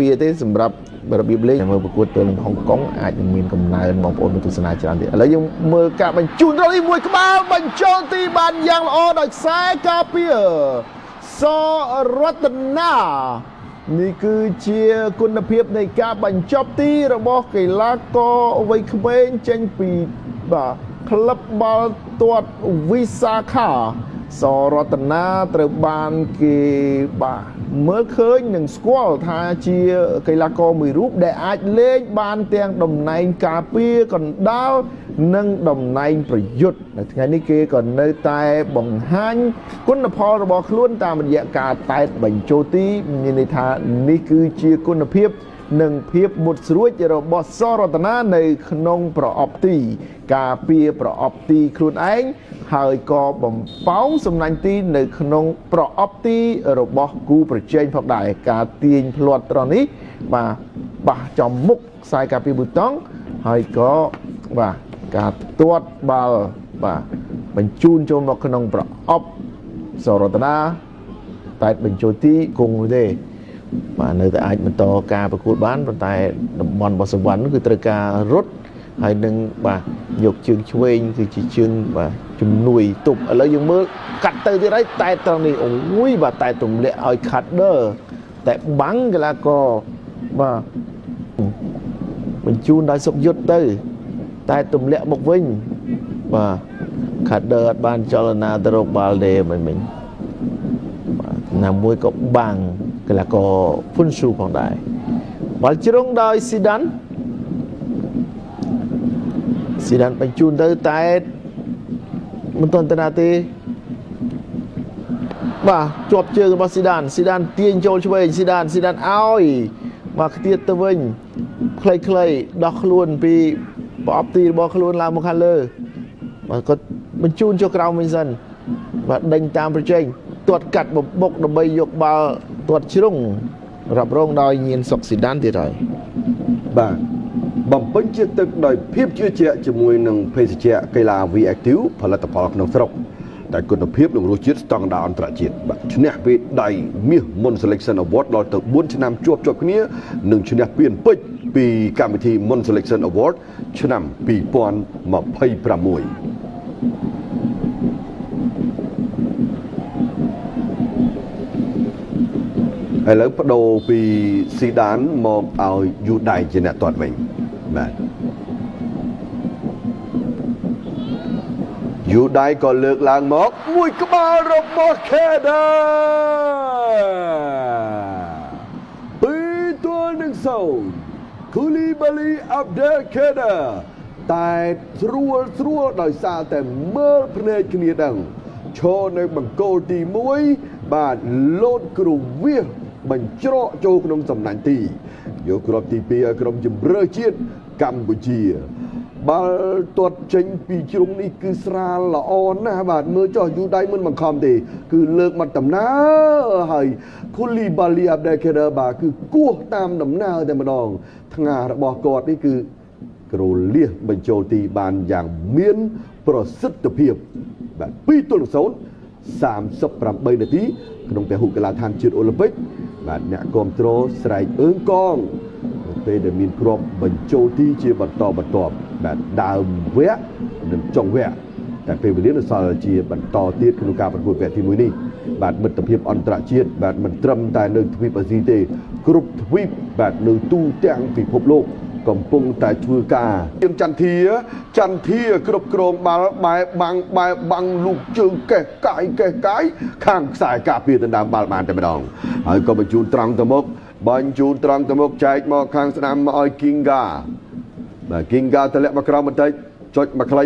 វាទេសម្រាប់របៀបលេងមើលប្រកួតទៅនឹងហុងកុងអាចនឹងមានកំណើនបងប្អូនទស្សនាច្រើនទៀតឥឡូវយើងមើលការបញ្ជូនរនេះមួយក្បាលបញ្ចូលទីបានយ៉ាងល្អដោយខ្សែការពារសរតនានេះគឺជាគុណភាពនៃការបញ្ចប់ទីរបស់កីឡាករវ័យក្មេងចេញពីបាទក្លឹបបាល់ទាត់វិសាខាសរតនាត្រូវបានគេបាទមើលឃើញនិងស្គាល់ថាជាកីឡាករមួយរូបដែលអាចលេងបានទាំងតំណែងការពារកណ្ដាលនិងតំណែងប្រយុទ្ធនៅថ្ងៃនេះគេក៏នៅតែបង្ហាញគុណផលរបស់ខ្លួនតាមរយៈការតែតបញ្ចូលទីមានន័យថានេះគឺជាគុណភាពនិងភាពមុតស្រួចរបស់សរតនានៅក្នុងប្រអប់ទីការពារប្រអប់ទីខ្លួនឯងហើយក៏បំផោងសំណាញ់ទីនៅក្នុងប្រអប់ទីរបស់គូប្រជែងផងដែរការទាញផ្លាត់ត្រង់នេះបាទបះចំមុខខ្សែការពារប៊ូតុងហើយក៏បាទការទាត់បាល់បាទបញ្ជូនចូលមកក្នុងប្រអប់សរតនាតែបញ្ចូលទីគង់ទេបាទនៅតែអាចបន្តការប្រកួតបានប៉ុន្តែតំបន់របស់សវណ្ណគឺត្រូវការរត់ហើយនឹងបាទយកជើងឆ្វេងគឺជាជើងបាទជំនួយទប់ឥឡូវយើងមើលកាត់ទៅទៀតហើយតែត្រង់នេះអូយបាទតែទម្លាក់ឲ្យ Carter តែបាំងកីឡាករបាទបញ្ជូនដោយសុកយុទ្ធទៅតែទម្លាក់មកវិញបាទ Carter អត់បានចលនាទៅរកបាល់ទេមិញបាទណាមួយក៏បាំងកីឡាករហ្វុនស៊ូផងដែរបាល់ជ្រុងដោយស៊ីដានបញ្ជូនទៅតែមិនទាន់ទៅណាទេបាទជាប់ជើងរបស់ស៊ីដានទាញចូលឆ្វេងស៊ីដានឲ្យមកខ្ទាតទៅវិញខ្លីៗដោះខ្លួនពីប្រអប់ទីរបស់ខ្លួនឡើងមកខាងលើបាទគាត់បញ្ជូនចុះក្រោមវិញសិនបាទដេញតាមប្រជែងទាត់កាត់បំបុកដើម្បីយកបាល់ទាត់ជ្រុងរ៉ាប់រងដោយញៀនសុកស៊ីដានទៀតហើយបាទបំពេញជាតិទឹកដោយភាពជឿជាក់ជាមួយនឹងភេសជ្ជៈកីឡា V Active ផលិតផលក្នុងស្រុកតែគុណភាពនិងរសជាតិស្តង់ដារអន្តរជាតិបាទឈ្នះពីដៃមាស Mon Selection Award ដល់ទៅ4ឆ្នាំជាប់គ្នានិងឈ្នះពានពេជ្រពីកម្មវិធី Mon Selection Award ឆ្នាំ2026ឥឡូវបដូរពីស៊ីដានមកឲ្យយូដៃជាអ្នកទាត់វិញបាទយូដៃក៏លើកឡើងមកមួយក្បាលរបស់ Keda 2-0 Koulibaly Abdel Keda តែស្រួលដោយសារតែមើលភ្នែកគ្នាដឹងឈរនៅបង្គោលទី1បាទលោតគ្រវាសបញ្ច្រកចូលក្នុងសំណាញ់ទីយកគ្រាប់ទី2ឲ្យក្រុមជម្រើសជាតិកម្ពុជាបាល់ទាត់ចេញពីជ្រុងនេះគឺស្រាលល្អណាស់បាទមើលចុះយូដៃមិនបង្ខំទេគឺលើកមកដំណើរហើយ Koulibaly Abdel Keda បាទគឺគោះតាមដំណើរតែម្ដងថ្ងាសរបស់គាត់នេះគឺក្រលៀសបញ្ចូលទីបានយ៉ាងមានប្រសិទ្ធភាពបាទ2-0 38នាទីក្នុងពហុកីឡដ្ឋានជាតិអូឡ িম্প ិកបាទអ្នកគាំទ្រស្រែកអើងកងពេលដែលមានគ្រាប់បញ្ចូលទីជាបន្តបន្ទាប់បាទដើមវគ្គនិងចុងវគ្គតែពេលវេលានៅសល់ជាបន្តទៀតក្នុងការប្រកួតវគ្គទី1នេះបាទមិត្តភាពអន្តរជាតិបាទមិនត្រឹមតែនៅទ្វីបអាស៊ីទេគ្រប់ទ្វីបបាទនៅទូទាំងពិភពលោកកំពុងតែធ្វើការចន្ទធាគ្រប់គ្រងបាល់បែបាំងលូកជើងកេះកាយខាងខ្សែការពារដណ្ដើមបាល់បានតែម្ដងហើយក៏បញ្ជូនត្រង់ទៅមុខចែកមកខាងស្ដាំមកឲ្យ Kinga បាទ Kinga ទម្លាក់មកក្រោមបន្តិចចុចមកខ្លី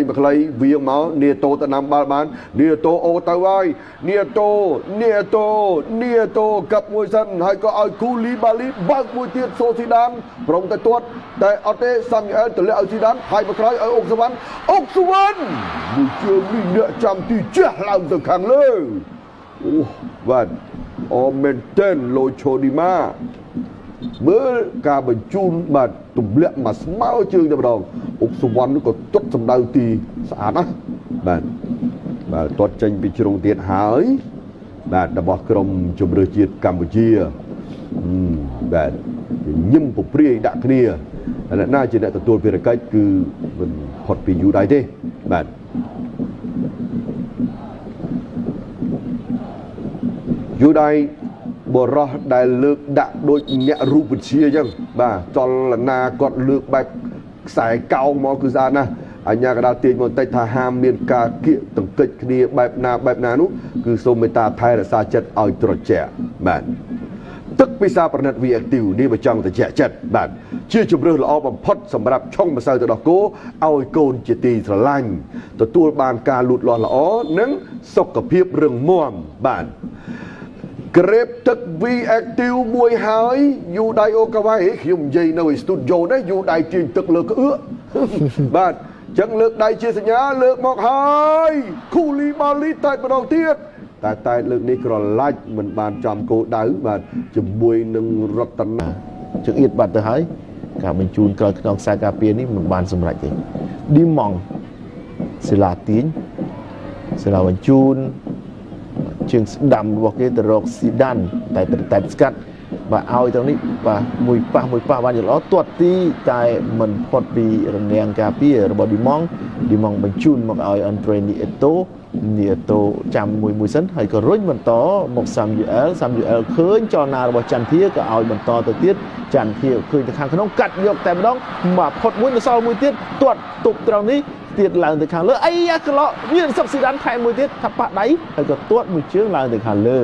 វាងមកនីតូទៅដាំបាល់បាននីតូអូទៅហើយនីតូកាប់មួយសិនហើយក៏ឲ្យ Koulibaly បើកមួយទៀតសូស៊ីដានប្រងទៅទាត់តែអត់ទេសាមៀអែលទម្លាក់ឲ្យស៊ីដានហើយមកក្រោយឲ្យអុកសវណ្ណមួយជើងនេះអ្នកចាំទីជះឡើងទៅខាងលើអូបាទអូមែនតើលោឆូឌីម៉ាមើលការបញ្ជូនបាទទម្លាក់មកស្មើជើងតែម្ដងអុកសុវណ្ណក៏ទាត់សម្ដៅទីស្អាតណាស់បាទទាត់ចេញពីជ្រុងទៀតហើយបាទរបស់ក្រុមជម្រើសជាតិកម្ពុជា បាទញឹមពព្រាយដាក់គ្នាអ្នកណាជាអ្នកទទួលភារកិច្ចគឺមិនផុតពីយូដៃទេបាទយូដៃបរោះដែលលើកដាក់ដូចអ្នករូបវិទ្យាអញ្ចឹងបាទចលនាគាត់លើកបែបខ្សែកោងមកគឺស្អាតណាស់អញ្ញាកដាលទាញមកបន្តិចថាហាមមានការគៀកទង្គិចគ្នាបែបណានោះគឺសូមមេត្តាថែរក្សាចិត្តឲ្យត្រជាក់បាទទឹកពិសាប្រណិត V-Active នេះបើចង់ត្រជាក់ចិត្តបាទជាជម្រើសល្អបំផុតសម្រាប់ឆុងម្សៅទឹកដោះគោឲ្យកូនជាទីស្រឡាញ់ទទួលបានការលូតលាស់ល្អនិងសុខភាពរឹងមាំបាទក្រេបទឹក V-Active មួយហើយយូដៃអូកាវ៉ៃខ្ញុំនិយាយនៅឯស្ទូឌីយោនេះយូដៃទាញទឹកលើក្អឺបាទចឹងលើកដៃជាសញ្ញាលើកមកហើយគូលីបាលីតែម្ដងទៀតតែលើកនេះក្រឡាច់មិនបានចំគោលដៅបាទជាមួយនឹងរតនាជើងអៀតបាត់ទៅហើយការបញ្ជូនក្រោយខ្នងខ្សែការពារនេះមិនបានសម្រេចទេឌីម៉ង់សិលាទាញសិលាបញ្ជូនជើងស្ដាំរបស់គេទៅរកស៊ីដានតែស្កាត់បាទឲ្យត្រង់នេះបាទមួយប៉ះបានយ៉ាងល្អទាត់ទីតែមិនផុតពីរនាំងការពាររបស់ឌីម៉ង់បញ្ជូនមកឲ្យអនត្រេនីអេតូចាំមួយសិនហើយក៏រុញបន្តមកសាំយូអែលឃើញចលនារបស់ចន្ទធាក៏ឲ្យបន្តទៅទៀតចន្ទធាឃើញទៅខាងក្នុងកាត់យកតែម្ដងមកផុតមួយនៅសល់មួយទៀតទាត់ទប់ត្រង់នេះទៀតឡើងទៅខាងលើអីយ៉ាក្លោមានសុកស៊ីដានថែមមួយទៀតថាប៉ះដៃហើយក៏ទាត់មួយជើងឡើងទៅខាងលើ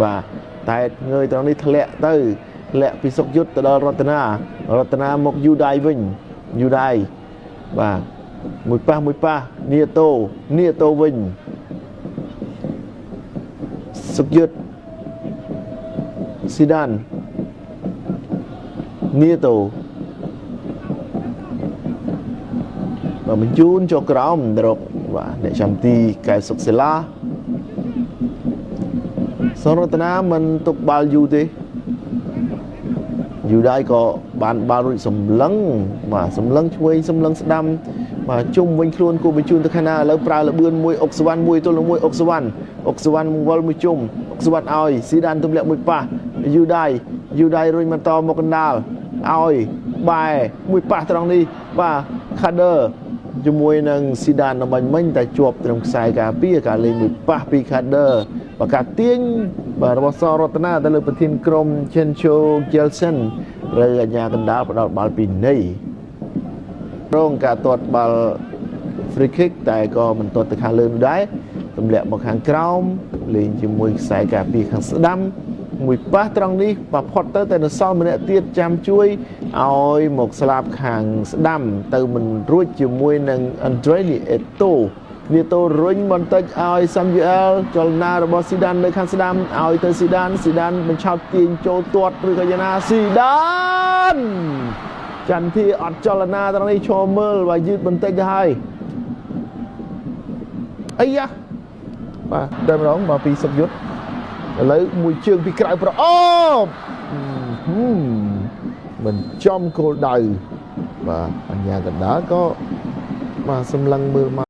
បាទតែងើយត្រង់នេះធ្លាក់ពីសុកយុទ្ធទៅដល់រតនាមកយូដៃវិញយូដៃបាទមួយប៉ះនីតូវិញសុកយុទ្ធស៊ីដាននីតូបាទបញ្ជូនចូលក្រោមរកបាទអ្នកចាំទីកែវសុកសិលាសរតនាមិនទុកបាល់យូរទេយូដៃក៏បានបាល់រួចសម្លឹងបាទសម្លឹងឆ្វេងសម្លឹងស្ដាំបាទជុំវិញខ្លួនគូបញ្ជូនទៅខាងណាឥឡូវប្រើលបឿនមួយអុកសវណ្ណមួយទល់នឹងមួយអុកសវណ្ណមង្វល់មួយជុំអុកសវណ្ណឲ្យស៊ីដានទម្លាក់មួយប៉ះយូដៃរុញបន្តមកកណ្ដាលឲ្យបែមួយប៉ះត្រង់នេះបាទខាដឺជាមួយនឹងស៊ីដាននៅមិញតែជាប់ត្រឹមខ្សែការពារការលេងមួយប៉ះពីខាដឺបើការទាញបាទរបស់សរតនាទៅលើប្រធានក្រុម Chencho Gelson ឬអាញាកណ្ដាលផ្ដល់បាល់ពីនៃរងការទាត់បាល់ free kick តែក៏មិនទាត់ទៅខាងលើនោះដែរទម្លាក់មកខាងក្រោមលេងជាមួយខ្សែការពារខាងស្ដាំមួយប៉ះត្រង់នេះប៉ះផុតទៅតែនៅសល់ម្នាក់ទៀតចាំជួយឲ្យមកស្លាប់ខាងស្ដាំទៅមិនរួចជាមួយនឹង Andrei Eto វាទៅរុញបន្តិចឲ្យសាំយូអែលចលនារបស់ស៊ីដាននៅខាងស្ដាំឲ្យទៅស៊ីដានបញ្ឆោតទាញចូលទាត់ឬក៏យ៉ាងណាស៊ីដានចន្ទធាអត់ចលនាត្រង់នេះឈរមើលvàយឺតបន្តិចទៅហើយអីយ៉ាបាទតែម្ដងមកពីសុកយុទ្ធឥឡូវមួយជើងពីក្រៅប្រអប់មិនចំគោលដៅបាទអញ្ញាកណ្ដាលក៏បាទសម្លឹងមើលមក